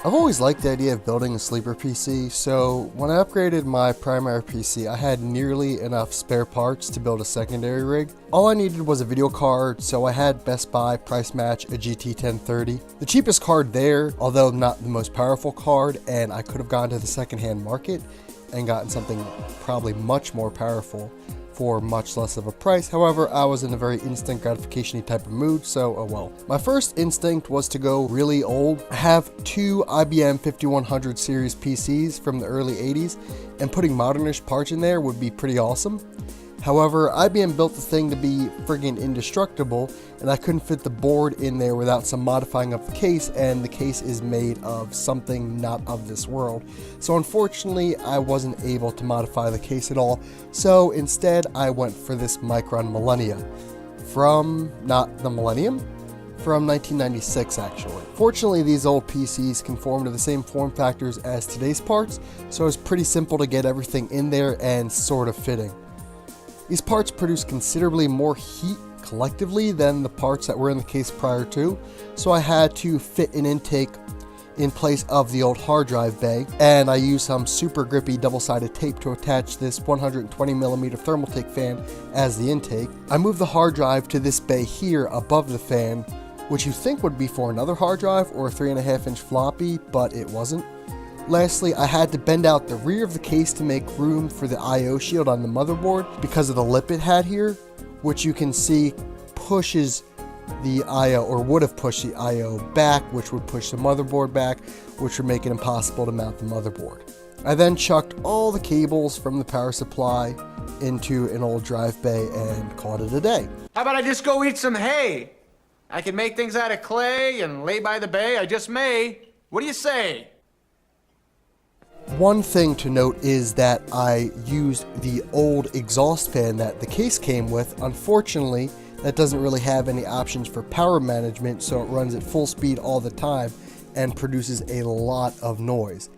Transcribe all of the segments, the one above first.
I've always liked the idea of building a sleeper PC, so when I upgraded my primary PC, I had nearly enough spare parts to build a secondary rig. All I needed was a video card, so I had Best Buy price match a GT 1030. The cheapest card there, although not the most powerful card, and I could have gone to the secondhand market and gotten something probably much more powerful for much less of a price. However, I was in a very instant gratification type of mood, so oh well. My first instinct was to go really old. I have two IBM 5100 series PCs from the early 80s, and putting modernish parts in there would be pretty awesome. However, IBM built the thing to be friggin' indestructible, and I couldn't fit the board in there without some modifying of the case, and the case is made of something not of this world. So unfortunately, I wasn't able to modify the case at all, so instead I went for this Micron Millennia. Not the Millennium? From 1996 actually. Fortunately, these old PCs conform to the same form factors as today's parts, so it's pretty simple to get everything in there and sort of fitting. These parts produce considerably more heat collectively than the parts that were in the case prior to, so I had to fit an intake in place of the old hard drive bay, and I used some super grippy double-sided tape to attach this 120mm Thermaltake fan as the intake. I moved the hard drive to this bay here above the fan, which you think would be for another hard drive or a 3.5-inch floppy, but it wasn't. Lastly, I had to bend out the rear of the case to make room for the I/O shield on the motherboard because of the lip it had here, which you can see pushes the I/O, or would have pushed the I/O back, which would push the motherboard back, which would make it impossible to mount the motherboard. I then chucked all the cables from the power supply into an old drive bay and called it a day. How about I just go eat some hay? I can make things out of clay and lay by the bay. I just may. What do you say? One thing to note is that I used the old exhaust fan that the case came with. Unfortunately, that doesn't really have any options for power management, so it runs at full speed all the time and produces a lot of noise.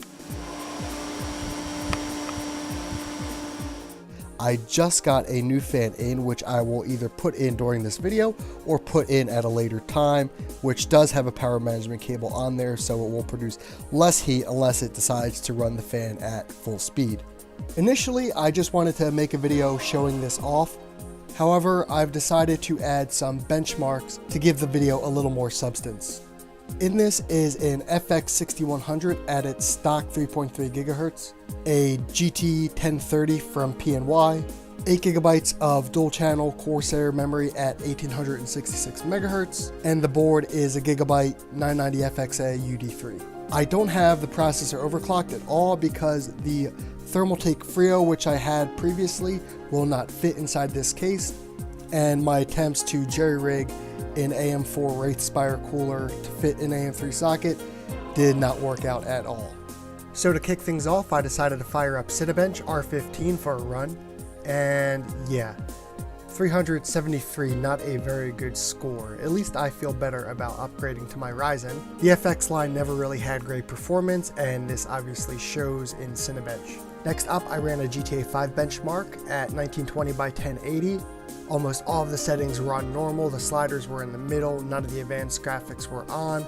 I just got a new fan in, which I will either put in during this video or put in at a later time, which does have a power management cable on there, so it will produce less heat unless it decides to run the fan at full speed. Initially, I just wanted to make a video showing this off. However, I've decided to add some benchmarks to give the video a little more substance. In this is an FX 6100 at its stock 3.3 GHz, a GT 1030 from PNY, 8 GB of dual channel Corsair memory at 1866 MHz, and the board is a Gigabyte 990FXA UD3. I don't have the processor overclocked at all because the Thermaltake Frio, which I had previously, will not fit inside this case, and my attempts to jerry-rig an AM4 Wraithspire cooler to fit an AM3 socket did not work out at all. So to kick things off, I decided to fire up Cinebench R15 for a run, and yeah, 373, not a very good score. At least I feel better about upgrading to my Ryzen. The FX line never really had great performance, and this obviously shows in Cinebench. Next up, I ran a GTA 5 benchmark at 1920 by 1080. Almost all of the settings were on normal, the sliders were in the middle, none of the advanced graphics were on.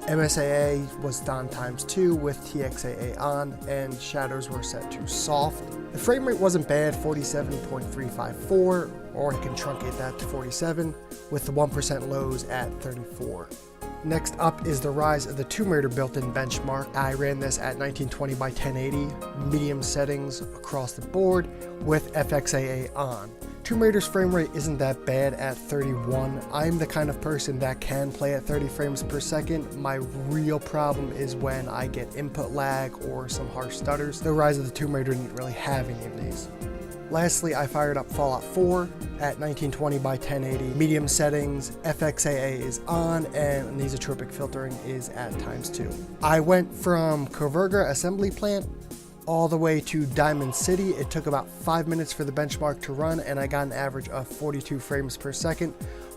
MSAA was on ×2 with TXAA on, and shadows were set to soft. The frame rate wasn't bad, 47.354, or I can truncate that to 47, with the 1% lows at 34. Next up is the Rise of the Tomb Raider built-in benchmark. I ran this at 1920 by 1080, medium settings across the board with FXAA on. Tomb Raider's frame rate isn't that bad at 31. I'm the kind of person that can play at 30 frames per second. My real problem is when I get input lag or some harsh stutters. The Rise of the Tomb Raider didn't really have any of these. Lastly, I fired up Fallout 4 at 1920 by 1080, medium settings, FXAA is on, and anisotropic filtering is at ×2. I went from Koverga assembly plant all the way to Diamond City. It took about 5 minutes for the benchmark to run, and I got an average of 42 frames per second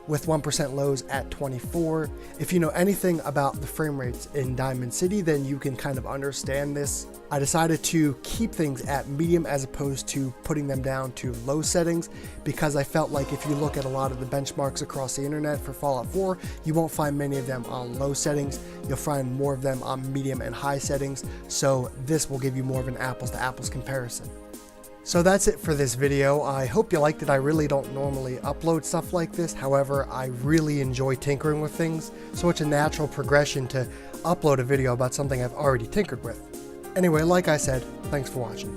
with 1% lows at 24. If you know anything about the frame rates in Diamond City, then you can kind of understand this. I decided to keep things at medium as opposed to putting them down to low settings, because I felt like if you look at a lot of the benchmarks across the internet for Fallout 4, you won't find many of them on low settings. You'll find more of them on medium and high settings, so this will give you more of an apples to apples comparison. So that's it for this video. I hope you liked it. I really don't normally upload stuff like this. However, I really enjoy tinkering with things, so it's a natural progression to upload a video about something I've already tinkered with. Anyway, like I said, thanks for watching.